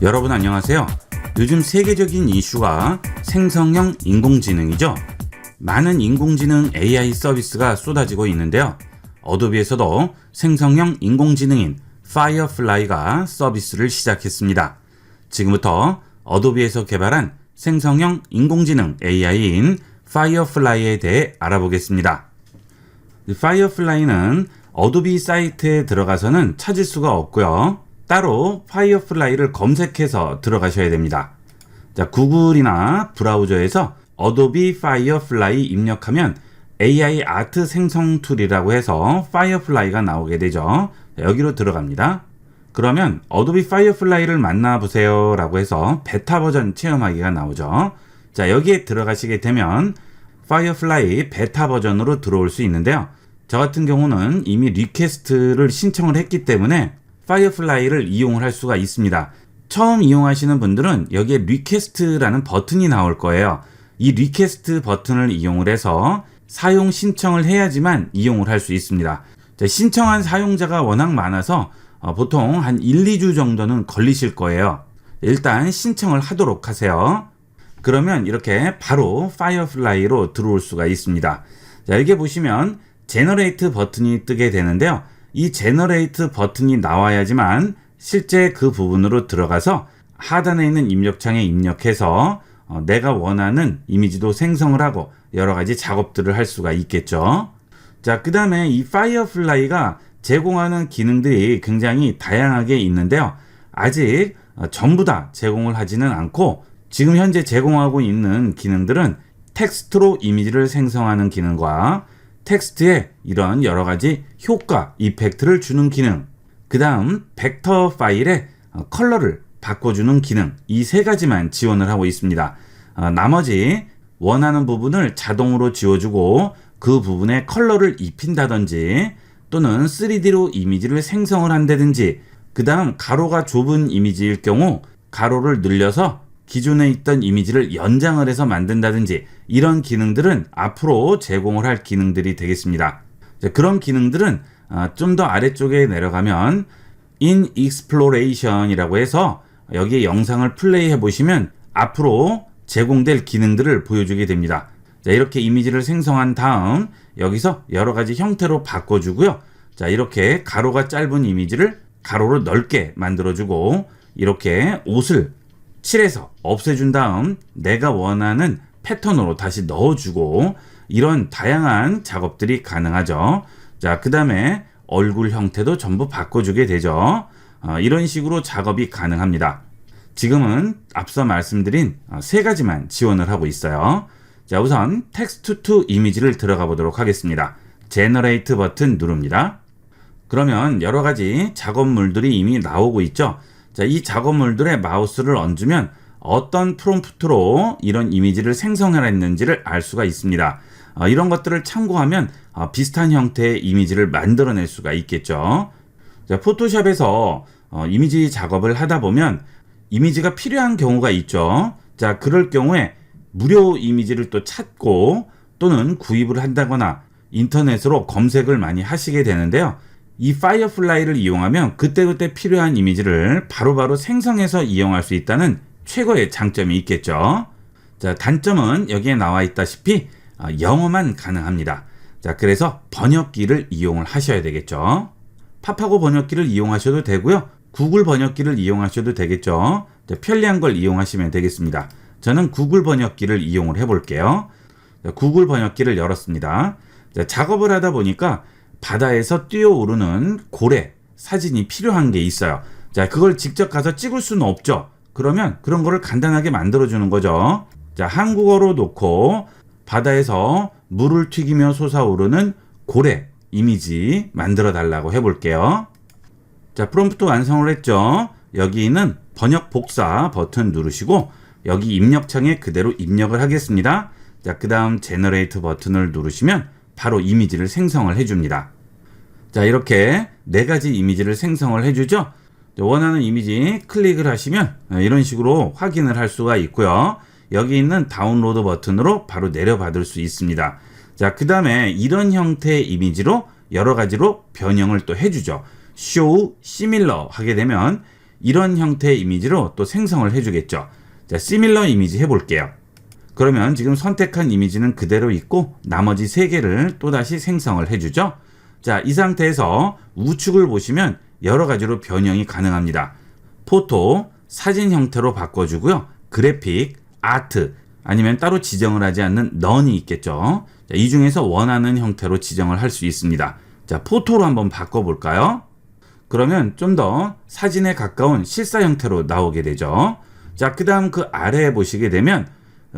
여러분 안녕하세요. 요즘 세계적인 이슈가 생성형 인공지능이죠. 많은 인공지능 AI 서비스가 쏟아지고 있는데요. 어도비에서도 생성형 인공지능인 파이어플라이가 서비스를 시작했습니다. 지금부터 어도비에서 개발한 생성형 인공지능 AI인 파이어플라이에 대해 알아보겠습니다. 파이어플라이는 어도비 사이트에 들어가서는 찾을 수가 없고요. 따로 파이어플라이를 검색해서 들어가셔야 됩니다. 자, 구글이나 브라우저에서 어도비 파이어플라이 입력하면 AI 아트 생성 툴이라고 해서 파이어플라이가 나오게 되죠. 자, 여기로 들어갑니다. 그러면 어도비 파이어플라이를 만나보세요 라고 해서 베타 버전 체험하기가 나오죠. 자, 여기에 들어가시게 되면 파이어플라이 베타 버전으로 들어올 수 있는데요. 저 같은 경우는 이미 리퀘스트를 신청을 했기 때문에 파이어플라이를 이용을 할 수가 있습니다. 처음 이용하시는 분들은 여기에 리퀘스트라는 버튼이 나올 거예요. 이 리퀘스트 버튼을 이용을 해서 사용 신청을 해야지만 이용을 할 수 있습니다. 자, 신청한 사용자가 워낙 많아서 보통 한 1, 2주 정도는 걸리실 거예요. 일단 신청을 하도록 하세요. 그러면 이렇게 바로 파이어플라이로 들어올 수가 있습니다. 자, 여기 보시면 제너레이트 버튼이 뜨게 되는데요. 이 제너레이트 버튼이 나와야지만 실제 그 부분으로 들어가서 하단에 있는 입력창에 입력해서 내가 원하는 이미지도 생성을 하고 여러 가지 작업들을 할 수가 있겠죠. 자, 그 다음에 이 파이어플라이가 제공하는 기능들이 굉장히 다양하게 있는데요. 아직 전부 다 제공을 하지는 않고 지금 현재 제공하고 있는 기능들은 텍스트로 이미지를 생성하는 기능과 텍스트에 이런 여러 가지 효과, 이펙트를 주는 기능, 그 다음 벡터 파일에 컬러를 바꿔주는 기능, 이 세 가지만 지원을 하고 있습니다. 나머지 원하는 부분을 자동으로 지워주고 그 부분에 컬러를 입힌다든지 또는 3D로 이미지를 생성을 한다든지, 그 다음 가로가 좁은 이미지일 경우 가로를 늘려서 기존에 있던 이미지를 연장을 해서 만든다든지 이런 기능들은 앞으로 제공을 할 기능들이 되겠습니다. 그런 기능들은 좀 더 아래쪽에 내려가면 In Exploration 이라고 해서 여기에 영상을 플레이 해보시면 앞으로 제공될 기능들을 보여주게 됩니다. 자, 이렇게 이미지를 생성한 다음 여기서 여러 가지 형태로 바꿔주고요. 자, 이렇게 가로가 짧은 이미지를 가로로 넓게 만들어주고 이렇게 옷을 칠해서 없애준 다음 내가 원하는 패턴으로 다시 넣어주고 이런 다양한 작업들이 가능하죠. 자, 그 다음에 얼굴 형태도 전부 바꿔주게 되죠. 이런 식으로 작업이 가능합니다. 지금은 앞서 말씀드린 세 가지만 지원을 하고 있어요. 자, 우선 텍스트 투 이미지를 들어가 보도록 하겠습니다. 제너레이트 버튼 누릅니다. 그러면 여러 가지 작업물들이 이미 나오고 있죠. 자, 이 작업물들에 마우스를 얹으면 어떤 프롬프트로 이런 이미지를 생성했는지를 알 수가 있습니다. 이런 것들을 참고하면 비슷한 형태의 이미지를 만들어낼 수가 있겠죠. 자, 포토샵에서 이미지 작업을 하다 보면 이미지가 필요한 경우가 있죠. 자, 그럴 경우에 무료 이미지를 또 찾고 또는 구입을 한다거나 인터넷으로 검색을 많이 하시게 되는데요. 이 파이어플라이를 이용하면 그때그때 필요한 이미지를 바로바로 생성해서 이용할 수 있다는 최고의 장점이 있겠죠. 자, 단점은 여기에 나와 있다시피 영어만 가능합니다. 자, 그래서 번역기를 이용을 하셔야 되겠죠. 팝하고 번역기를 이용하셔도 되고요. 구글 번역기를 이용하셔도 되겠죠. 자, 편리한 걸 이용하시면 되겠습니다. 저는 구글 번역기를 이용을 해볼게요. 자, 구글 번역기를 열었습니다. 자, 작업을 하다 보니까 바다에서 뛰어오르는 고래 사진이 필요한 게 있어요. 자, 그걸 직접 가서 찍을 수는 없죠. 그러면 그런 거를 간단하게 만들어주는 거죠. 자, 한국어로 놓고 바다에서 물을 튀기며 솟아오르는 고래 이미지 만들어 달라고 해볼게요. 자, 프롬프트 완성을 했죠. 여기 있는 번역 복사 버튼 누르시고 여기 입력창에 그대로 입력을 하겠습니다. 자, 그 다음 제너레이트 버튼을 누르시면 바로 이미지를 생성을 해줍니다. 자, 이렇게 네 가지 이미지를 생성을 해주죠. 원하는 이미지 클릭을 하시면 이런 식으로 확인을 할 수가 있고요. 여기 있는 다운로드 버튼으로 바로 내려받을 수 있습니다. 자, 그 다음에 이런 형태의 이미지로 여러 가지로 변형을 또 해주죠. Show Similar 하게 되면 이런 형태의 이미지로 또 생성을 해주겠죠. 자, 시밀러 이미지 해볼게요. 그러면 지금 선택한 이미지는 그대로 있고 나머지 3개를 또다시 생성을 해주죠. 자, 이 상태에서 우측을 보시면 여러 가지로 변형이 가능합니다. 포토, 사진 형태로 바꿔주고요. 그래픽, 아트, 아니면 따로 지정을 하지 않는 넌이 있겠죠. 자, 이 중에서 원하는 형태로 지정을 할 수 있습니다. 자, 포토로 한번 바꿔볼까요? 그러면 좀 더 사진에 가까운 실사 형태로 나오게 되죠. 자, 그 다음 그 아래에 보시게 되면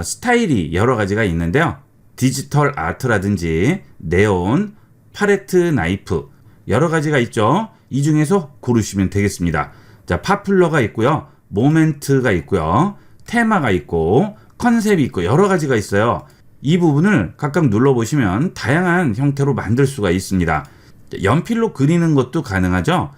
스타일이 여러 가지가 있는데요. 디지털 아트라든지 네온, 팔레트 나이프 여러 가지가 있죠. 이 중에서 고르시면 되겠습니다. 자, 파퓰러가 있고요. 모멘트가 있고요. 테마가 있고 컨셉이 있고 여러 가지가 있어요. 이 부분을 각각 눌러보시면 다양한 형태로 만들 수가 있습니다. 연필로 그리는 것도 가능하죠.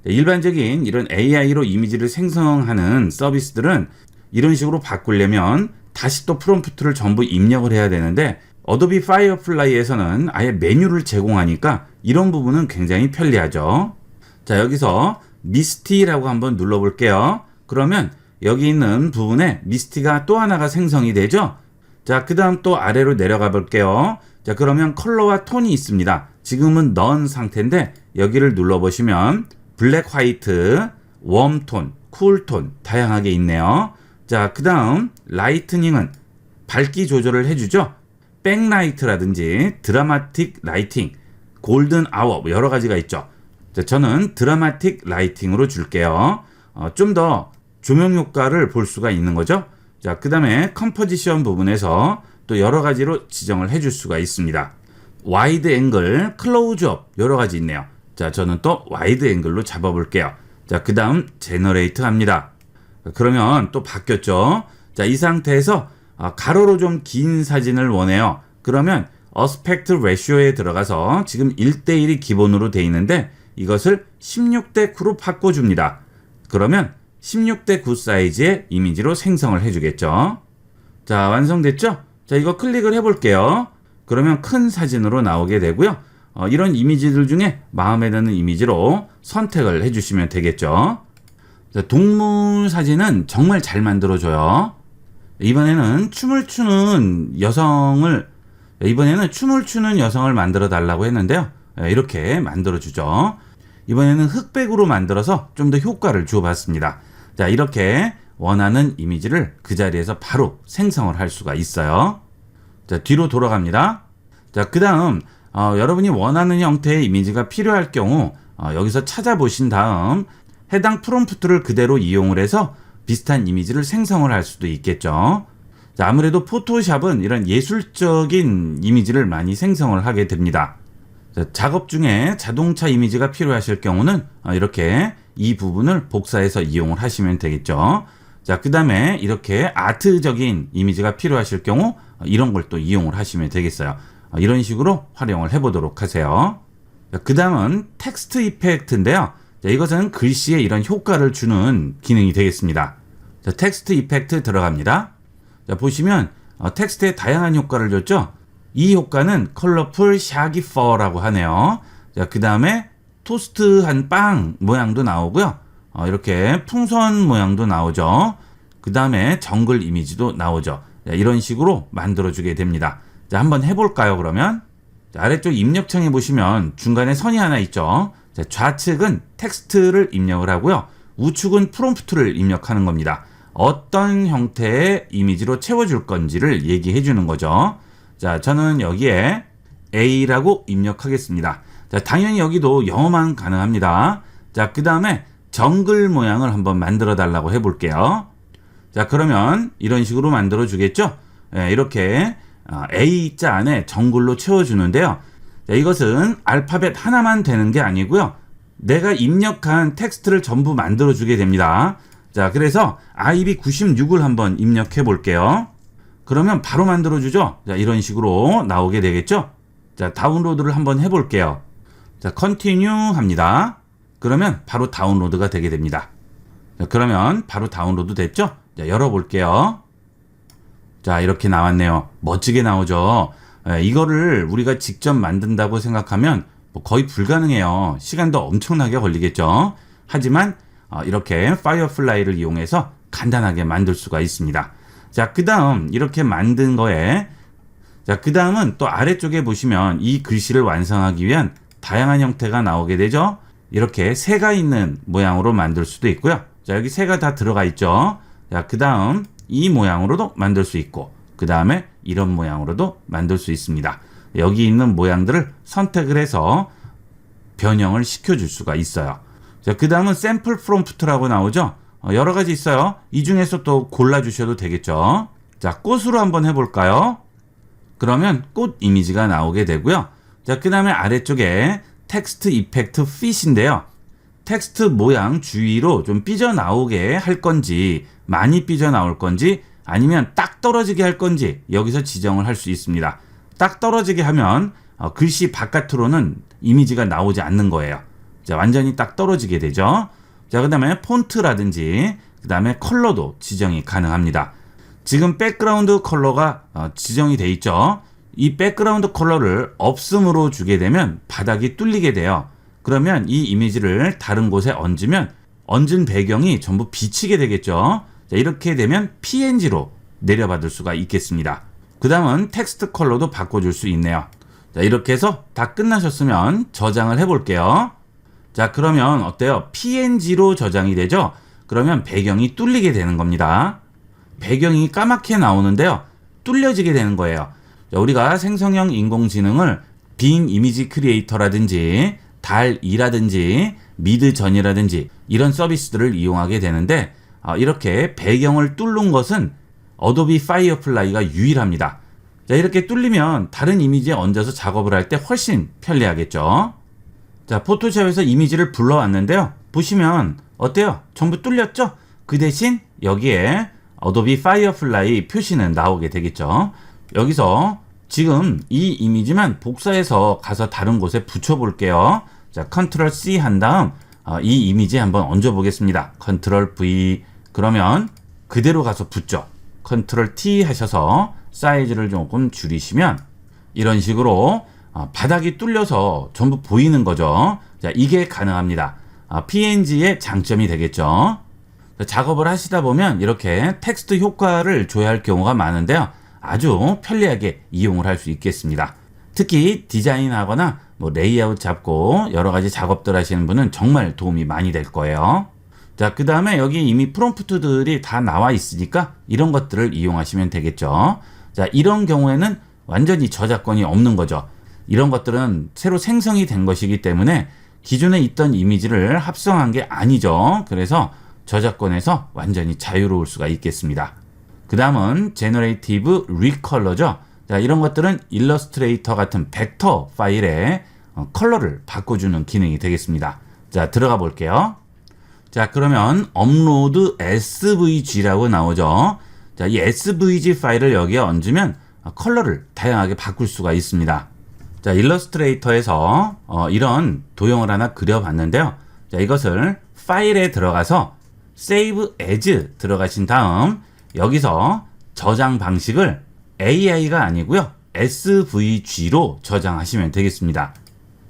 일반적인 이런 AI로 이미지를 생성하는 서비스들은 이런 식으로 바꾸려면 다시 또 프롬프트를 전부 입력을 해야 되는데 어도비 파이어플라이에서는 아예 메뉴를 제공하니까 이런 부분은 굉장히 편리하죠. 자, 여기서 미스티라고 한번 눌러볼게요. 그러면 여기 있는 부분에 미스티가 또 하나가 생성이 되죠. 자, 그 다음 또 아래로 내려가 볼게요. 자, 그러면 컬러와 톤이 있습니다. 지금은 넌 상태인데 여기를 눌러보시면 블랙 화이트, 웜톤, 쿨톤 다양하게 있네요. 자, 그 다음 라이트닝은 밝기 조절을 해주죠. 백라이트라든지 드라마틱 라이팅, 골든 아워 여러 가지가 있죠. 자, 저는 드라마틱 라이팅으로 줄게요. 좀 더 조명 효과를 볼 수가 있는 거죠. 자, 그 다음에 컴포지션 부분에서 또 여러 가지로 지정을 해줄 수가 있습니다. 와이드 앵글, 클로즈업 여러 가지 있네요. 자, 저는 또 와이드 앵글로 잡아볼게요. 자, 그 다음 제너레이트 합니다. 그러면 또 바뀌었죠. 자, 이 상태에서 가로로 좀 긴 사진을 원해요. 그러면 어스펙트 레시오에 들어가서 지금 1:1이 기본으로 돼 있는데 이것을 16:9로 바꿔줍니다. 그러면 16:9 사이즈의 이미지로 생성을 해주겠죠. 자, 완성됐죠? 자, 이거 클릭을 해볼게요. 그러면 큰 사진으로 나오게 되고요. 이런 이미지들 중에 마음에 드는 이미지로 선택을 해주시면 되겠죠. 자, 동물 사진은 정말 잘 만들어줘요. 이번에는 춤을 추는 여성을 만들어 달라고 했는데요. 이렇게 만들어주죠. 이번에는 흑백으로 만들어서 좀 더 효과를 주어봤습니다. 자, 이렇게 원하는 이미지를 그 자리에서 바로 생성을 할 수가 있어요. 자, 뒤로 돌아갑니다. 자, 그 다음 여러분이 원하는 형태의 이미지가 필요할 경우 여기서 찾아보신 다음 해당 프롬프트를 그대로 이용을 해서 비슷한 이미지를 생성을 할 수도 있겠죠. 자, 아무래도 포토샵은 이런 예술적인 이미지를 많이 생성을 하게 됩니다. 자, 작업 중에 자동차 이미지가 필요하실 경우는 이렇게 이 부분을 복사해서 이용을 하시면 되겠죠. 자, 그 다음에 이렇게 아트적인 이미지가 필요하실 경우 이런 걸 또 이용을 하시면 되겠어요. 이런 식으로 활용을 해보도록 하세요. 그 다음은 텍스트 이펙트인데요. 자, 이것은 글씨에 이런 효과를 주는 기능이 되겠습니다. 자, 텍스트 이펙트 들어갑니다. 자, 보시면 텍스트에 다양한 효과를 줬죠. 이 효과는 컬러풀 샤기퍼라고 하네요. 자, 그 다음에 토스트한 빵 모양도 나오고요. 이렇게 풍선 모양도 나오죠. 그 다음에 정글 이미지도 나오죠. 자, 이런 식으로 만들어주게 됩니다. 자, 한번 해볼까요, 그러면? 자, 아래쪽 입력창에 보시면 중간에 선이 하나 있죠. 자, 좌측은 텍스트를 입력을 하고요. 우측은 프롬프트를 입력하는 겁니다. 어떤 형태의 이미지로 채워줄 건지를 얘기해 주는 거죠. 자, 저는 여기에 A라고 입력하겠습니다. 자, 당연히 여기도 영어만 가능합니다. 자, 그 다음에 정글 모양을 한번 만들어 달라고 해볼게요. 자, 그러면 이런 식으로 만들어 주겠죠. 이렇게 A자 안에 정글로 채워주는데요. 자, 이것은 알파벳 하나만 되는 게 아니고요. 내가 입력한 텍스트를 전부 만들어 주게 됩니다. 자, 그래서 IB96을 한번 입력해 볼게요. 그러면 바로 만들어 주죠. 자, 이런 식으로 나오게 되겠죠. 자, 다운로드를 한번 해 볼게요. 자, 컨티뉴 합니다. 그러면 바로 다운로드가 되게 됩니다. 자, 그러면 바로 다운로드 됐죠? 자, 열어볼게요. 자, 이렇게 나왔네요. 멋지게 나오죠? 이거를 우리가 직접 만든다고 생각하면 거의 불가능해요. 시간도 엄청나게 걸리겠죠? 하지만 이렇게 파이어플라이를 이용해서 간단하게 만들 수가 있습니다. 자, 그 다음 이렇게 만든 거에 자, 그 다음은 또 아래쪽에 보시면 이 글씨를 완성하기 위한 다양한 형태가 나오게 되죠. 이렇게 새가 있는 모양으로 만들 수도 있고요. 자, 여기 새가 다 들어가 있죠. 자, 그 다음 이 모양으로도 만들 수 있고, 그 다음에 이런 모양으로도 만들 수 있습니다. 여기 있는 모양들을 선택을 해서 변형을 시켜줄 수가 있어요. 자, 그 다음은 샘플 프롬프트라고 나오죠. 여러 가지 있어요. 이 중에서 또 골라주셔도 되겠죠. 자, 꽃으로 한번 해볼까요? 그러면 꽃 이미지가 나오게 되고요. 자, 그 다음에 아래쪽에 텍스트 이펙트 핏인데요. 텍스트 모양 주위로 좀 삐져나오게 할 건지, 많이 삐져나올 건지, 아니면 딱 떨어지게 할 건지 여기서 지정을 할 수 있습니다. 딱 떨어지게 하면 글씨 바깥으로는 이미지가 나오지 않는 거예요. 자, 완전히 딱 떨어지게 되죠. 자, 그 다음에 폰트라든지 그 다음에 컬러도 지정이 가능합니다. 지금 백그라운드 컬러가 지정이 돼 있죠. 이 백그라운드 컬러를 없음으로 주게 되면 바닥이 뚫리게 돼요. 그러면 이 이미지를 다른 곳에 얹으면 얹은 배경이 전부 비치게 되겠죠. 자, 이렇게 되면 PNG로 내려받을 수가 있겠습니다. 그 다음은 텍스트 컬러도 바꿔줄 수 있네요. 자, 이렇게 해서 다 끝나셨으면 저장을 해볼게요. 자, 그러면 어때요? PNG로 저장이 되죠? 그러면 배경이 뚫리게 되는 겁니다. 배경이 까맣게 나오는데요. 뚫려지게 되는 거예요. 자, 우리가 생성형 인공지능을 빙 이미지 크리에이터라든지 달이라든지 미드전이라든지 이런 서비스들을 이용하게 되는데 이렇게 배경을 뚫는 것은 어도비 파이어플라이가 유일합니다. 자, 이렇게 뚫리면 다른 이미지에 얹어서 작업을 할 때 훨씬 편리하겠죠. 자, 포토샵에서 이미지를 불러왔는데요. 보시면 어때요? 전부 뚫렸죠? 그 대신 여기에 어도비 파이어플라이 표시는 나오게 되겠죠. 여기서 지금 이 이미지만 복사해서 가서 다른 곳에 붙여볼게요. 자, 컨트롤 C 한 다음 이 이미지 한번 얹어 보겠습니다. 컨트롤 V 그러면 그대로 가서 붙죠. 컨트롤 T 하셔서 사이즈를 조금 줄이시면 이런 식으로 바닥이 뚫려서 전부 보이는 거죠. 자, 이게 가능합니다. PNG의 장점이 되겠죠. 작업을 하시다 보면 이렇게 텍스트 효과를 줘야 할 경우가 많은데요. 아주 편리하게 이용을 할 수 있겠습니다. 특히 디자인하거나 레이아웃 잡고 여러 가지 작업들 하시는 분은 정말 도움이 많이 될 거예요. 자, 그 다음에 여기 이미 프롬프트들이 다 나와 있으니까 이런 것들을 이용하시면 되겠죠. 자, 이런 경우에는 완전히 저작권이 없는 거죠. 이런 것들은 새로 생성이 된 것이기 때문에 기존에 있던 이미지를 합성한 게 아니죠. 그래서 저작권에서 완전히 자유로울 수가 있겠습니다. 그 다음은 제너레이티브 리컬러죠. 자, 이런 것들은 일러스트레이터 같은 벡터 파일에 컬러를 바꿔주는 기능이 되겠습니다. 자, 들어가 볼게요. 자, 그러면 업로드 SVG라고 나오죠. 자, 이 SVG 파일을 여기에 얹으면 컬러를 다양하게 바꿀 수가 있습니다. 자, 일러스트레이터에서 이런 도형을 하나 그려봤는데요. 자, 이것을 파일에 들어가서 Save As 들어가신 다음 여기서 저장 방식을 AI가 아니고요. SVG로 저장하시면 되겠습니다.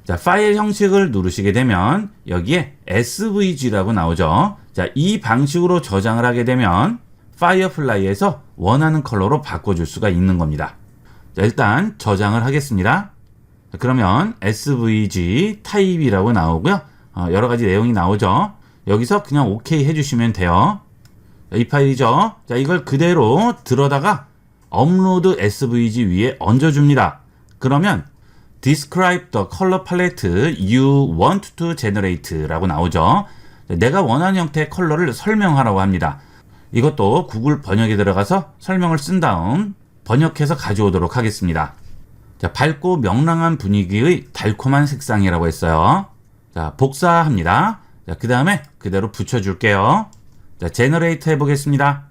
자, 파일 형식을 누르시게 되면 여기에 SVG라고 나오죠. 자, 이 방식으로 저장을 하게 되면 파이어플라이에서 원하는 컬러로 바꿔줄 수가 있는 겁니다. 자, 일단 저장을 하겠습니다. 자, 그러면 SVG 타입이라고 나오고요. 여러 가지 내용이 나오죠. 여기서 그냥 OK 해주시면 돼요. 자, 이 파일이죠. 자, 이걸 그대로 들어다가 업로드 SVG 위에 얹어줍니다. 그러면 Describe the color palette you want to generate 라고 나오죠. 내가 원하는 형태의 컬러를 설명하라고 합니다. 이것도 구글 번역에 들어가서 설명을 쓴 다음 번역해서 가져오도록 하겠습니다. 자, 밝고 명랑한 분위기의 달콤한 색상이라고 했어요. 자, 복사합니다. 자, 그 다음에 그대로 붙여줄게요. 자, 제너레이트 해보겠습니다.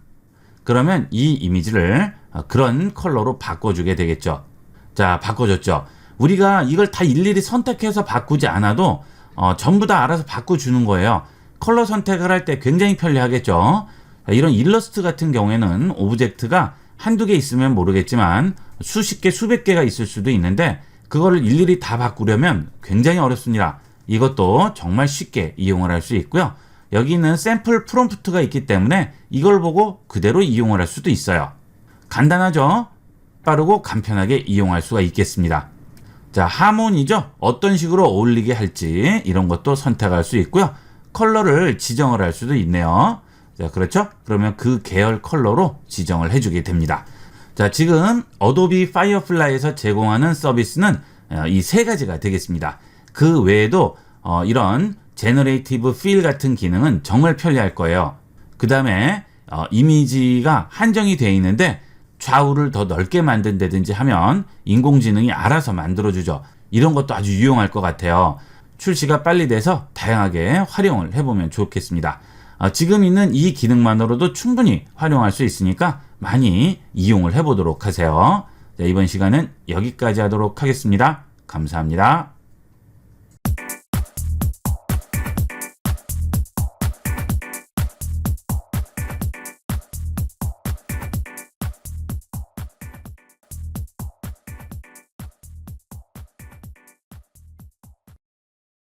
그러면 이 이미지를 그런 컬러로 바꿔주게 되겠죠. 자, 바꿔줬죠. 우리가 이걸 다 일일이 선택해서 바꾸지 않아도 전부 다 알아서 바꿔주는 거예요. 컬러 선택을 할 때 굉장히 편리하겠죠. 이런 일러스트 같은 경우에는 오브젝트가 한두 개 있으면 모르겠지만 수십 개, 수백 개가 있을 수도 있는데 그거를 일일이 다 바꾸려면 굉장히 어렵습니다. 이것도 정말 쉽게 이용을 할 수 있고요. 여기는 샘플 프롬프트가 있기 때문에 이걸 보고 그대로 이용을 할 수도 있어요. 간단하죠? 빠르고 간편하게 이용할 수가 있겠습니다. 자, 하모니죠? 어떤 식으로 어울리게 할지 이런 것도 선택할 수 있고요. 컬러를 지정을 할 수도 있네요. 자, 그렇죠? 그러면 그 계열 컬러로 지정을 해주게 됩니다. 자, 지금 어도비 파이어플라이에서 제공하는 서비스는 이 세 가지가 되겠습니다. 그 외에도 이런 제너레이티브 필 같은 기능은 정말 편리할 거예요. 그 다음에 이미지가 한정이 되어 있는데 좌우를 더 넓게 만든다든지 하면 인공지능이 알아서 만들어주죠. 이런 것도 아주 유용할 것 같아요. 출시가 빨리 돼서 다양하게 활용을 해보면 좋겠습니다. 지금 있는 이 기능만으로도 충분히 활용할 수 있으니까 많이 이용을 해보도록 하세요. 자, 이번 시간은 여기까지 하도록 하겠습니다. 감사합니다.